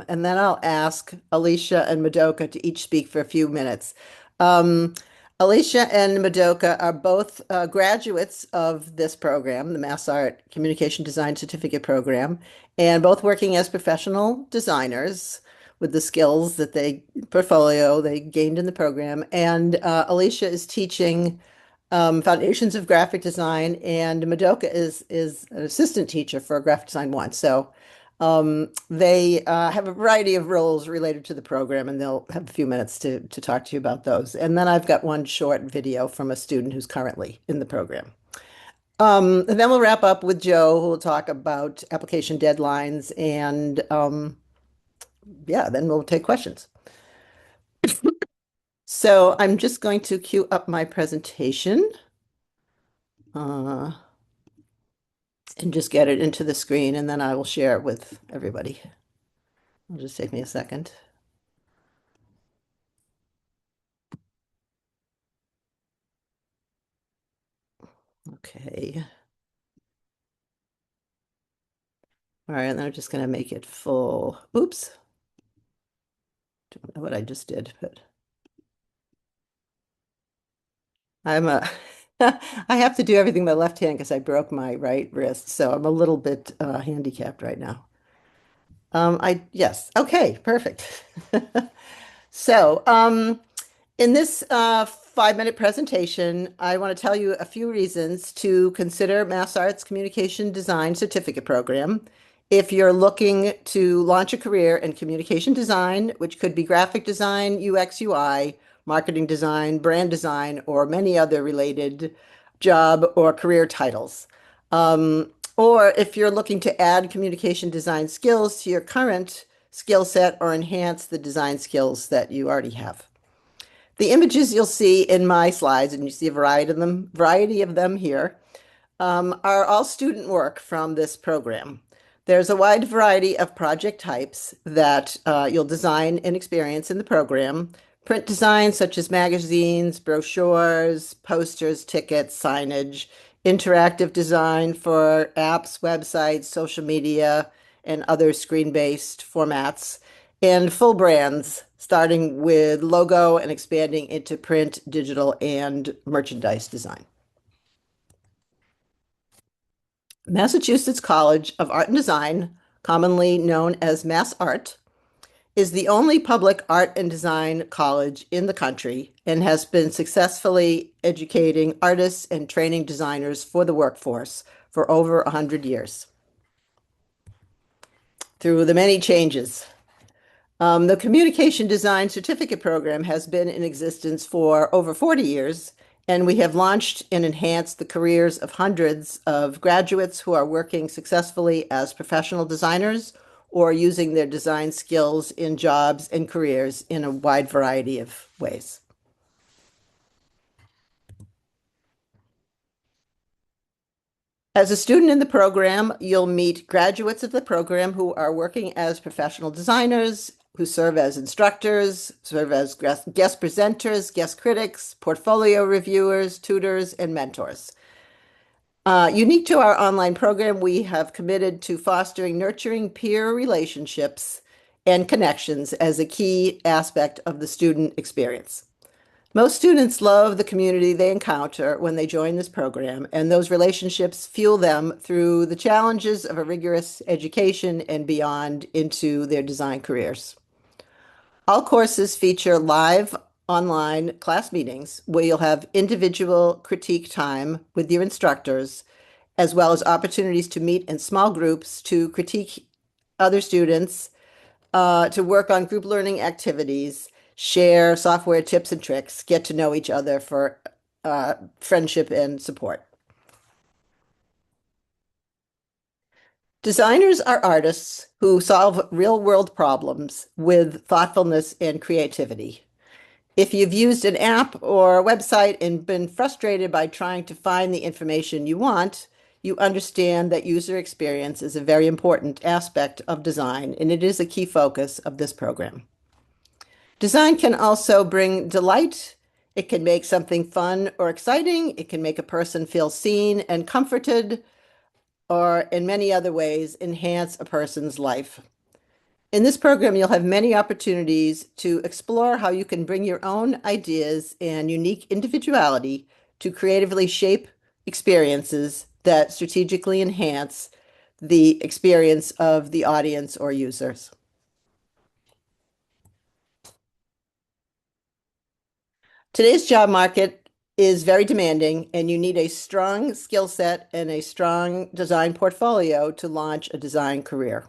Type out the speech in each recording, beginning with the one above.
and then I'll ask Alicia and Madoka to each speak for a few minutes. Um, Alicia and Madoka are both graduates of this program, the Mass Art Communication Design Certificate Program, and both working as professional designers with the skills that portfolio they gained in the program. And Alicia is teaching Foundations of Graphic Design, and Madoka is an assistant teacher for Graphic Design 1. So they have a variety of roles related to the program, and they'll have a few minutes to talk to you about those. And then I've got one short video from a student who's currently in the program. And then we'll wrap up with Joe, who will talk about application deadlines, and yeah, then we'll take questions. So I'm just going to queue up my presentation uh, and just get it into the screen, and then I will share it with everybody. It'll just take me a second. Okay. All right, and then I'm just going to make it full. Oops. Don't know what I just did, but I'm a I have to do everything with my left hand because I broke my right wrist, so I'm a little bit handicapped right now. Yes. Okay, perfect. So, in this 5-minute presentation, I want to tell you a few reasons to consider Mass Arts Communication Design Certificate Program if you're looking to launch a career in communication design, which could be graphic design, UX, UI, marketing design, brand design, or many other related job or career titles. Or if you're looking to add communication design skills to your current skill set or enhance the design skills that you already have. The images you'll see in my slides, and you see a variety of them here, are all student work from this program. There's a wide variety of project types that you'll design and experience in the program. Print design, such as magazines, brochures, posters, tickets, signage, interactive design for apps, websites, social media, and other screen-based formats, and full brands, starting with logo and expanding into print, digital, and merchandise design. Massachusetts College of Art and Design, commonly known as Mass Art, is the only public art and design college in the country and has been successfully educating artists and training designers for the workforce for over 100 years. Through the many changes, the Communication Design Certificate Program has been in existence for over 40 years, and we have launched and enhanced the careers of hundreds of graduates who are working successfully as professional designers or using their design skills in jobs and careers in a wide variety of ways. As a student in the program, you'll meet graduates of the program who are working as professional designers, who serve as instructors, serve as guest presenters, guest critics, portfolio reviewers, tutors, and mentors. Unique to our online program, we have committed to fostering nurturing peer relationships and connections as a key aspect of the student experience. Most students love the community they encounter when they join this program, and those relationships fuel them through the challenges of a rigorous education and beyond into their design careers. All courses feature live online class meetings where you'll have individual critique time with your instructors, as well as opportunities to meet in small groups to critique other students, to work on group learning activities, share software tips and tricks, get to know each other for friendship and support. Designers are artists who solve real-world problems with thoughtfulness and creativity. If you've used an app or a website and been frustrated by trying to find the information you want, you understand that user experience is a very important aspect of design, and it is a key focus of this program. Design can also bring delight. It can make something fun or exciting. It can make a person feel seen and comforted, or in many other ways, enhance a person's life. In this program, you'll have many opportunities to explore how you can bring your own ideas and unique individuality to creatively shape experiences that strategically enhance the experience of the audience or users. Today's job market is very demanding, and you need a strong skill set and a strong design portfolio to launch a design career.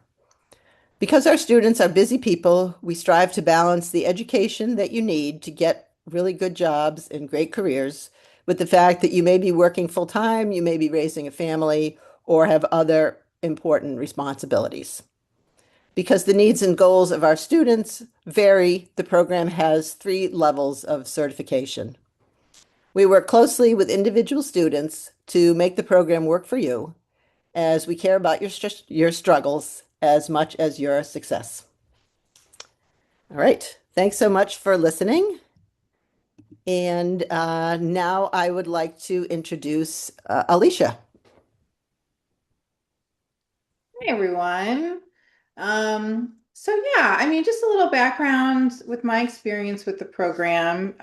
Because our students are busy people, we strive to balance the education that you need to get really good jobs and great careers with the fact that you may be working full time, you may be raising a family, or have other important responsibilities. Because the needs and goals of our students vary, the program has 3 levels of certification. We work closely with individual students to make the program work for you, as we care about your struggles as much as your success. All right. Thanks so much for listening. And now I would like to introduce Alicia. Hey everyone. I mean, just a little background with my experience with the program.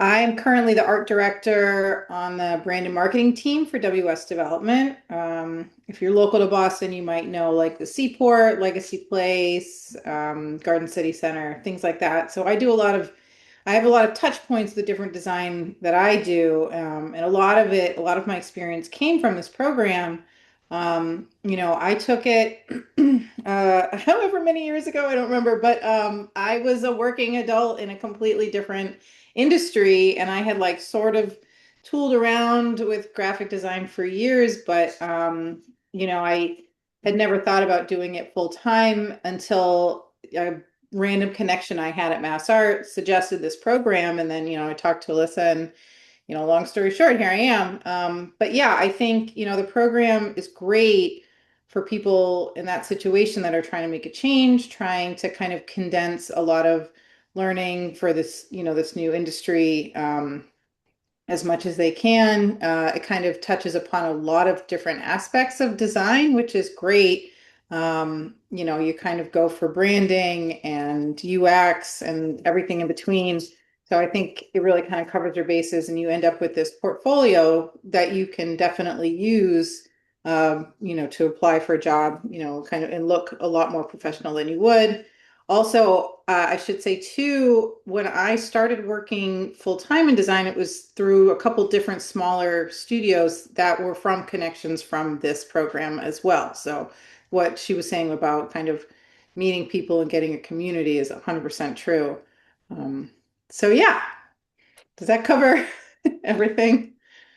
I am currently the art director on the brand and marketing team for WS Development. If you're local to Boston, you might know like the Seaport, Legacy Place, Garden City Center, things like that. I have a lot of touch points with the different design that I do, and a lot of my experience came from this program. I took it however many years ago, I don't remember, but I was a working adult in a completely different industry, and I had like sort of tooled around with graphic design for years, but I had never thought about doing it full time until a random connection I had at Mass Art suggested this program, and then I talked to Alyssa, and long story short, here I am. But yeah, I think, the program is great for people in that situation that are trying to make a change, trying to kind of condense a lot of learning for this, this new industry, as much as they can. It kind of touches upon a lot of different aspects of design, which is great. You kind of go for branding and UX and everything in between. So I think it really kind of covers your bases, and you end up with this portfolio that you can definitely use, to apply for a job, kind of and look a lot more professional than you would. Also, I should say too, when I started working full time in design, it was through a couple different smaller studios that were from connections from this program as well. So, what she was saying about kind of meeting people and getting a community is 100% true. Um, yeah, does that cover everything?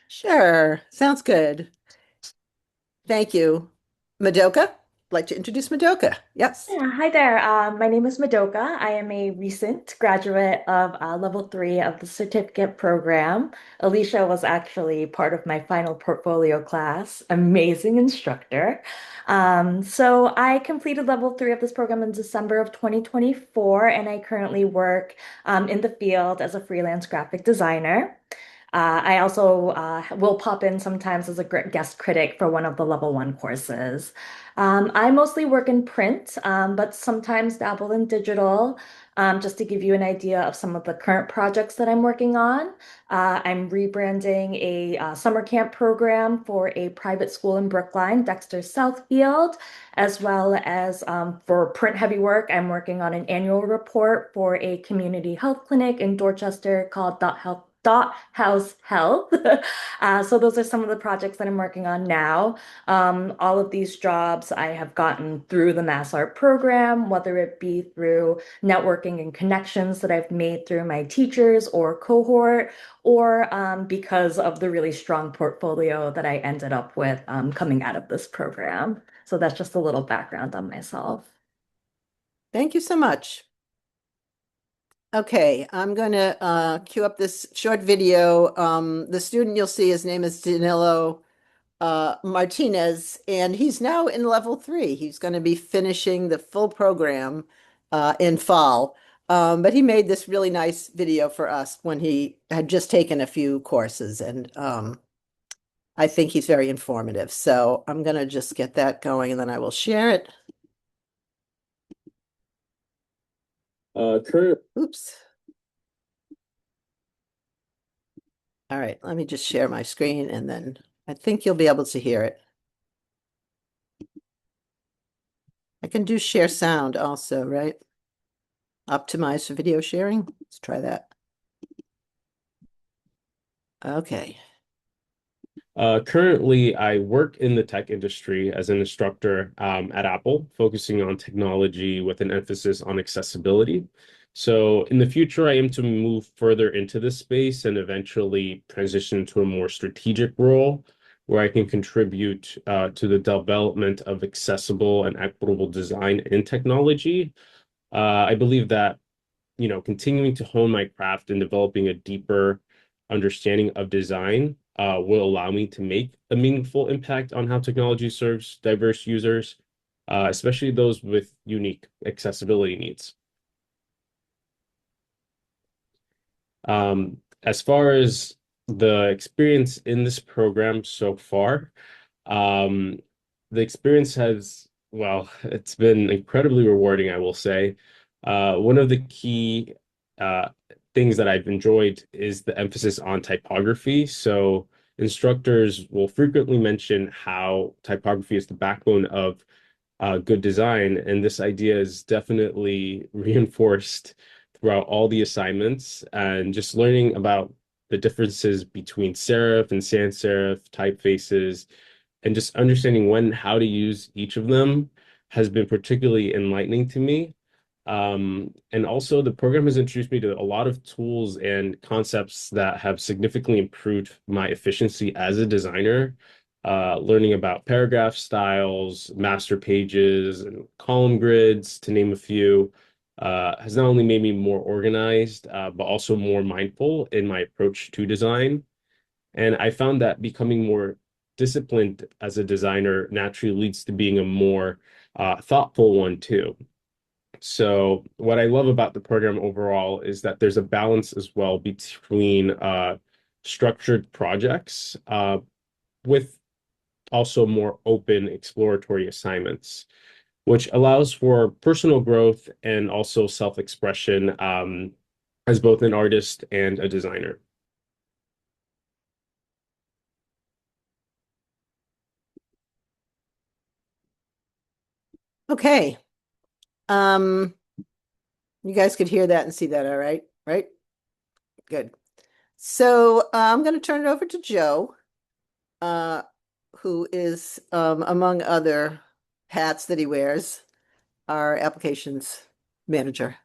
Sure. Sounds good. Thank you. Madoka? I'd like to introduce Madoka. Yes. Yeah, hi there. My name is Madoka. I am a recent graduate of level 3 of the certificate program. Alicia was actually part of my final portfolio class. Amazing instructor. So I completed level 3 of this program in December of 2024, and I currently work in the field as a freelance graphic designer. I also will pop in sometimes as a guest critic for one of the level 1 courses. I mostly work in print, but sometimes dabble in digital. Just to give you an idea of some of the current projects that I'm working on, I'm rebranding a summer camp program for a private school in Brookline, Dexter Southfield, as well as for print heavy work. I'm working on an annual report for a community health clinic in Dorchester called Dot House Health. So those are some of the projects that I'm working on now. All of these jobs I have gotten through the Mass Art program, whether it be through networking and connections that I've made through my teachers or cohort, or because of the really strong portfolio that I ended up with coming out of this program. So that's just a little background on myself. Thank you so much. Okay, I'm going to cue up this short video. The student you'll see, his name is Danilo Martinez, and he's now in level 3. He's going to be finishing the full program in fall. But he made this really nice video for us when he had just taken a few courses, and I think he's very informative. So I'm going to just get that going, and then I will share it. Current Oops. All right, let me just share my screen and then I think you'll be able to hear it. I can do share sound also, right? Optimize for video sharing. Let's try that. Okay. Currently, I work in the tech industry as an instructor at Apple, focusing on technology with an emphasis on accessibility. So, in the future, I aim to move further into this space and eventually transition to a more strategic role where I can contribute to the development of accessible and equitable design in technology. I believe that continuing to hone my craft and developing a deeper understanding of design will allow me to make a meaningful impact on how technology serves diverse users, especially those with unique accessibility needs. As far as the experience in this program so far, um, the experience has, well, it's been incredibly rewarding, I will say. One of the key uh, things that I've enjoyed is the emphasis on typography. So instructors will frequently mention how typography is the backbone of good design, and this idea is definitely reinforced throughout all the assignments, and just learning about the differences between serif and sans serif typefaces and just understanding when and how to use each of them has been particularly enlightening to me. And also, the program has introduced me to a lot of tools and concepts that have significantly improved my efficiency as a designer. Learning about paragraph styles, master pages, and column grids, to name a few, has not only made me more organized, but also more mindful in my approach to design. And I found that becoming more disciplined as a designer naturally leads to being a more thoughtful one too. So what I love about the program overall is that there's a balance as well between structured projects with also more open exploratory assignments, which allows for personal growth and also self-expression as both an artist and a designer. Okay. Um, you guys could hear that and see that, all right? Right? Good. So I'm going to turn it over to Joe, uh, who is, among other hats that he wears, our applications manager.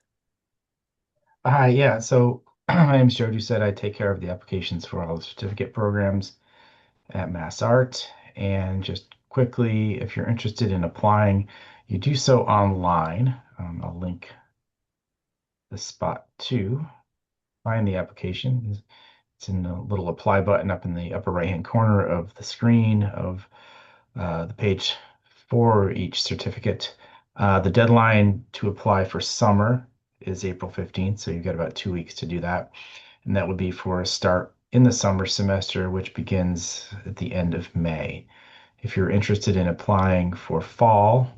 Hi, yeah. So my name is Joe Doucette. I take care of the applications for all the certificate programs at MassArt. And just quickly, if you're interested in applying, you do so online. I'll link the spot to find the application. It's in the little apply button up in the upper right-hand corner of the screen of the page for each certificate. The deadline to apply for summer is April 15th, so you've got about 2 weeks to do that. And that would be for a start in the summer semester, which begins at the end of May. If you're interested in applying for fall,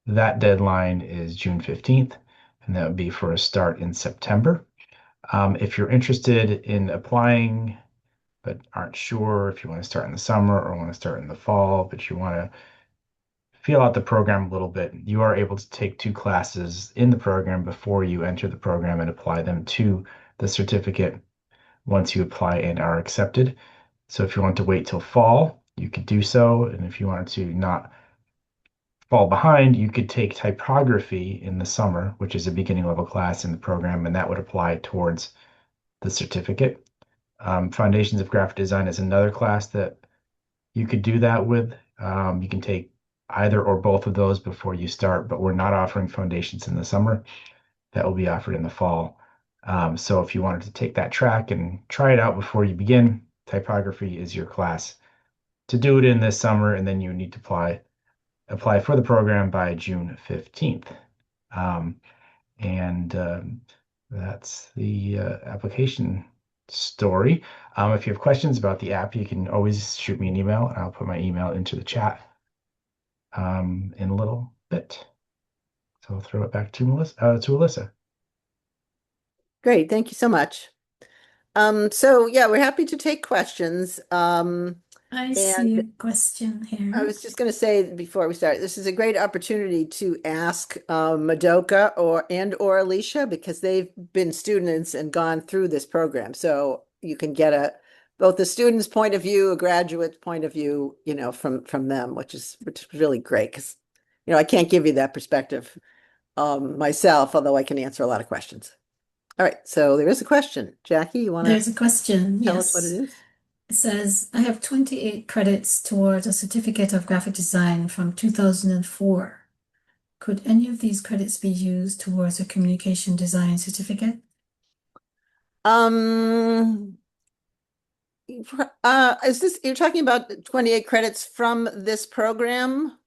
that deadline is June 15th, and that would be for a start in September. If you're interested in applying but aren't sure if you want to start in the summer or want to start in the fall, but you want to feel out the program a little bit, you are able to take 2 classes in the program before you enter the program and apply them to the certificate once you apply and are accepted. So if you want to wait till fall, you could do so. And if you wanted to not fall behind, you could take typography in the summer, which is a beginning level class in the program, and that would apply towards the certificate. Foundations of Graphic Design is another class that you could do that with. You can take either or both of those before you start, but we're not offering foundations in the summer. That will be offered in the fall. So if you wanted to take that track and try it out before you begin, typography is your class to do it in this summer, and then you need to apply for the program by June 15th. And that's the application story. If you have questions about the app, you can always shoot me an email, and I'll put my email into the chat in a little bit. So I'll throw it back to Alyssa. Great, thank you so much. So yeah, we're happy to take questions. I see a And question I here. was just going to say before we start, this is a great opportunity to ask Madoka or Alicia because they've been students and gone through this program. So you can get both the student's point of view, a graduate's point of view, from them, which is really great because I can't give you that perspective myself, although I can answer a lot of questions. All right, so there is a question. Jackie, you want There's to a question, tell us what it yes. is? It says, I have 28 credits towards a certificate of graphic design from 2004. Could any of these credits be used towards a communication design certificate? Um, you're talking about 28 credits from this program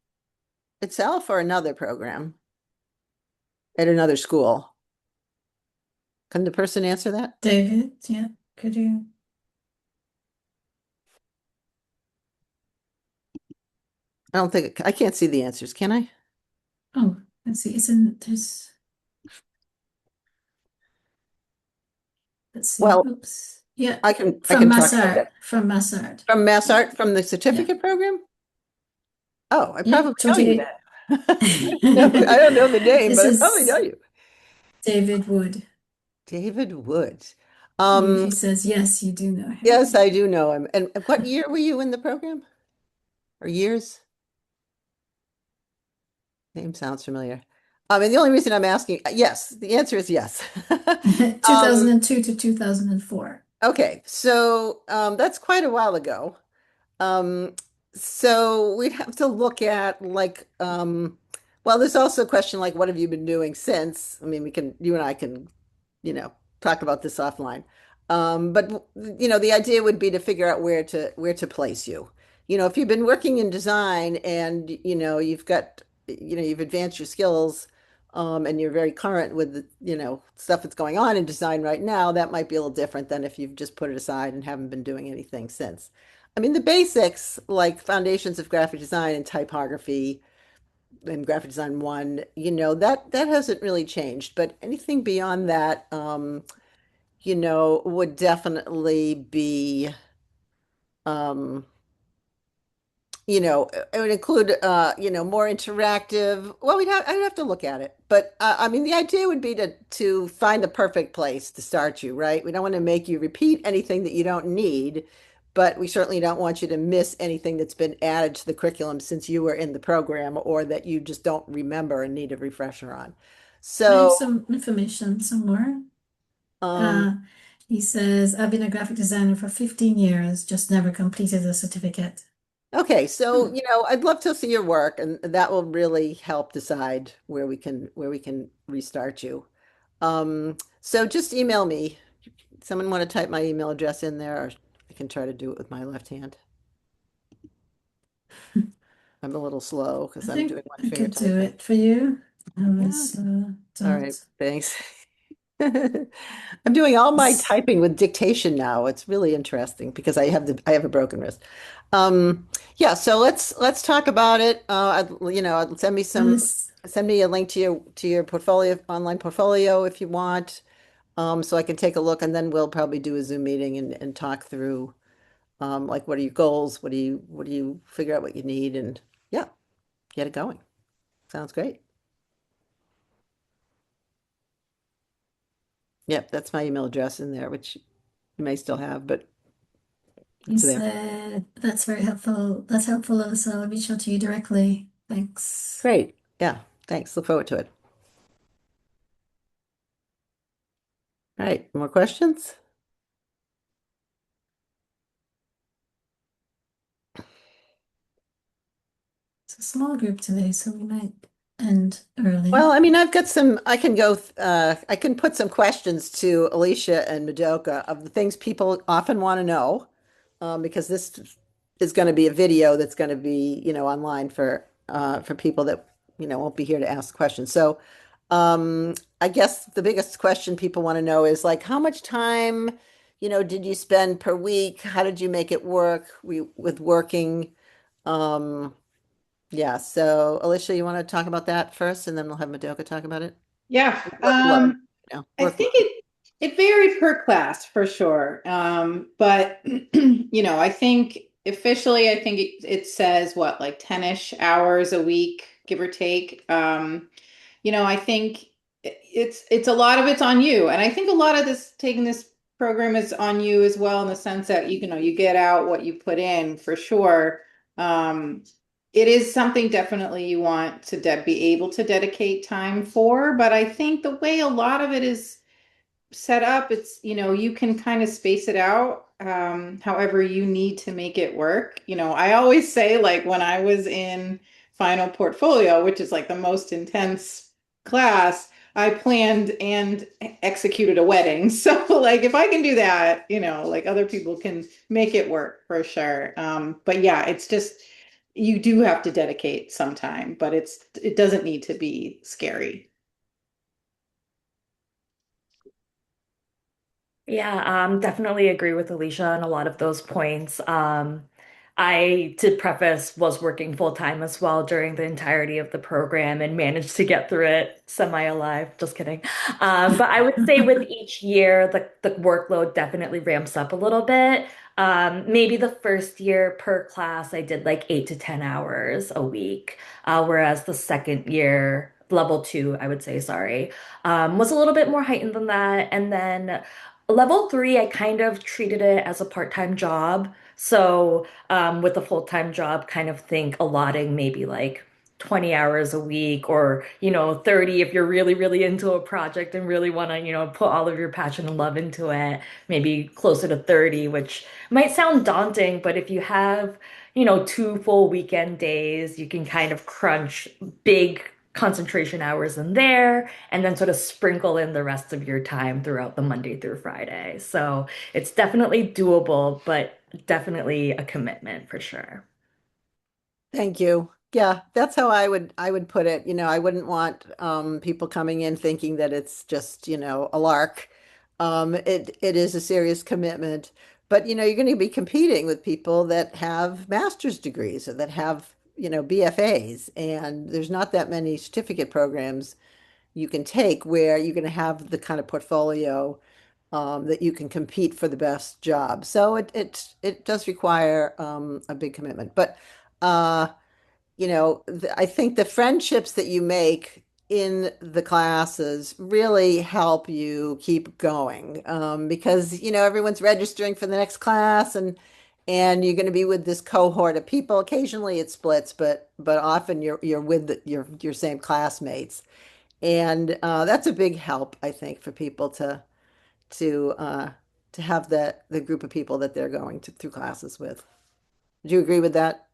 itself or another program at another school? Can the person answer that? David, yeah, could you? I can't see the answers, can I? Oh, let's see, let's see, Well, oops. Yeah, I can from talk about that. From Massart. From MassArt, from the certificate program? Oh, I Yeah, probably know you 28. then. No, I don't know the name, This but I probably know is you. David Wood. David Woods. He says, yes, you do know him. Yes, I do know him. And what year were you in the program? Or years? Name sounds familiar. And the only reason I'm asking, yes, the answer is yes. 2002 to 2004. Okay, so that's quite a while ago. Um, so we'd have to look at well, there's also a question like, what have you been doing since? I mean, you and I can, talk about this offline. But the idea would be to figure out where to place you. If you've been working in design and you've advanced your skills, and you're very current with the, stuff that's going on in design right now, that might be a little different than if you've just put it aside and haven't been doing anything since. I mean, the basics like foundations of graphic design and typography and graphic design one, that hasn't really changed. But anything beyond that, would definitely be, um, it would include, more interactive. Well, I'd have to look at it, but I mean, the idea would be to find the perfect place to start you, right? We don't want to make you repeat anything that you don't need, but we certainly don't want you to miss anything that's been added to the curriculum since you were in the program or that you just don't remember and need a refresher on. I have So, some information somewhere. um, He says, I've been a graphic designer for 15 years, just never completed a certificate. okay, so Hmm. I'd love to see your work, and that will really help decide where we can restart you. So just email me. Someone want to type my email address in there, or I can try to do it with my left hand. I'm a little slow because I I'm think doing one I finger could do typing. it for you. Yeah. All right, Dot. thanks. I'm doing all my Yes. typing with dictation now. It's really interesting because I have a broken wrist. Um, yeah, so let's talk about it. Send me a link to your portfolio, online portfolio if you want, so I can take a look, and then we'll probably do a Zoom meeting and talk through, like what are your goals? What do you figure out what you need, and yeah, get it going. Sounds great. Yep, that's my email address in there, which you may still have, but He it's there. said, that's very helpful. That's helpful, Alyssa. I'll reach out to you directly. Thanks. Great. Yeah, thanks. Look forward to it. All right, more questions? It's a small group today, so we might end early. Well, I mean, I can put some questions to Alicia and Madoka of the things people often want to know, because this is going to be a video that's going to be, online for people that, won't be here to ask questions. So, I guess the biggest question people want to know is like, how much time, did you spend per week? How did you make it work with working? Um, yeah, so Alicia, you want to talk about that first, and then we'll have Madoka talk about it? Yeah. Workload, I think workload. It varied per class for sure. But I think officially, I think it says what, like 10-ish hours a week, give or take. I think it's a lot of it's on you. And I think a lot of this taking this program is on you as well, in the sense that you get out what you put in for sure. Um, it is something definitely you want to be able to dedicate time for, but I think the way a lot of it is set up, it's, you can kind of space it out, however you need to make it work. I always say, like, when I was in final portfolio, which is like the most intense class, I planned and executed a wedding. So like, if I can do that, like, other people can make it work for sure. But yeah, it's just, you do have to dedicate some time, but it doesn't need to be scary. Yeah, definitely agree with Alicia on a lot of those points. I, to preface, was working full time as well during the entirety of the program and managed to get through it semi-alive. Just kidding. But I would say with each year, the workload definitely ramps up a little bit. Maybe the first year per class, I did like 8 to 10 hours a week, whereas the second year, level two, I would say, sorry, was a little bit more heightened than that. And then level three, I kind of treated it as a part-time job. So, with a full-time job, kind of think allotting maybe like 20 hours a week or, 30 if you're really, really into a project and really want to, put all of your passion and love into it, maybe closer to 30, which might sound daunting, but if you have, 2 full weekend days, you can kind of crunch big concentration hours in there and then sort of sprinkle in the rest of your time throughout the Monday through Friday. So it's definitely doable, but definitely a commitment for sure. Thank you. Yeah, that's how I would put it. I wouldn't want people coming in thinking that it's just, a lark. It is a serious commitment. But you're going to be competing with people that have master's degrees or that have, BFAs, and there's not that many certificate programs you can take where you're going to have the kind of portfolio that you can compete for the best job. So it does require a big commitment. But uh, I think the friendships that you make in the classes really help you keep going, because everyone's registering for the next class, and you're going to be with this cohort of people. Occasionally it splits, but often you're with your same classmates, and that's a big help, I think, for people to uh, to have the group of people that they're going through classes with. Do you agree with that?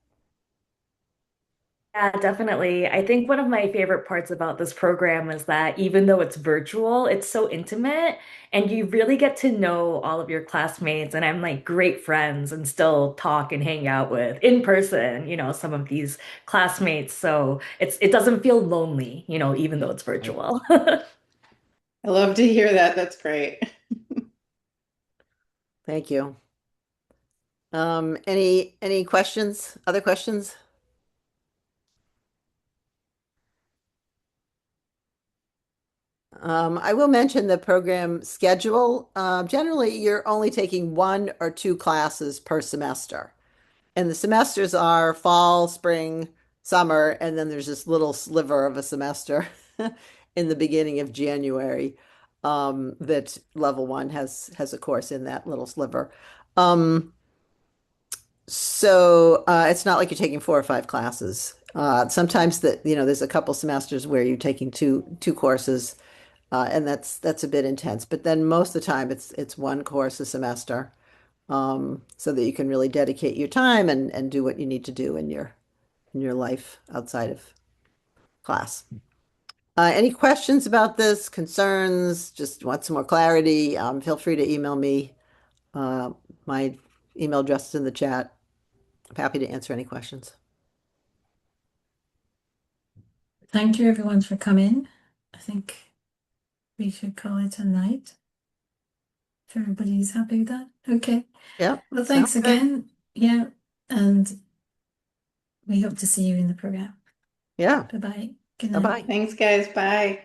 Yeah, definitely. I think one of my favorite parts about this program is that even though it's virtual, it's so intimate and you really get to know all of your classmates. And I'm like great friends and still talk and hang out with in person, some of these classmates. So it doesn't feel lonely, even though it's virtual. I love to hear that. That's great. Thank you. Any questions? Other questions? I will mention the program schedule. Generally, you're only taking one or two classes per semester. And the semesters are fall, spring, summer, and then there's this little sliver of a semester in the beginning of January, that level one has a course in that little sliver. Um, so it's not like you're taking four or five classes. Sometimes there's a couple semesters where you're taking two courses, and that's a bit intense. But then most of the time it's one course a semester, so that you can really dedicate your time and do what you need to do in your life outside of class. Any questions about this? Concerns? Just want some more clarity? Feel free to email me. Uh, my email address is in the chat. I'm happy to answer any questions. Thank you everyone for coming. I think we should call it a night. If everybody's happy with that. Okay. Yep. Well, Sounds thanks good. again. Yeah. And we hope to see you in the program. Yeah. Bye-bye. Good night. Bye-bye. Thanks, guys. Bye.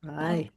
Bye.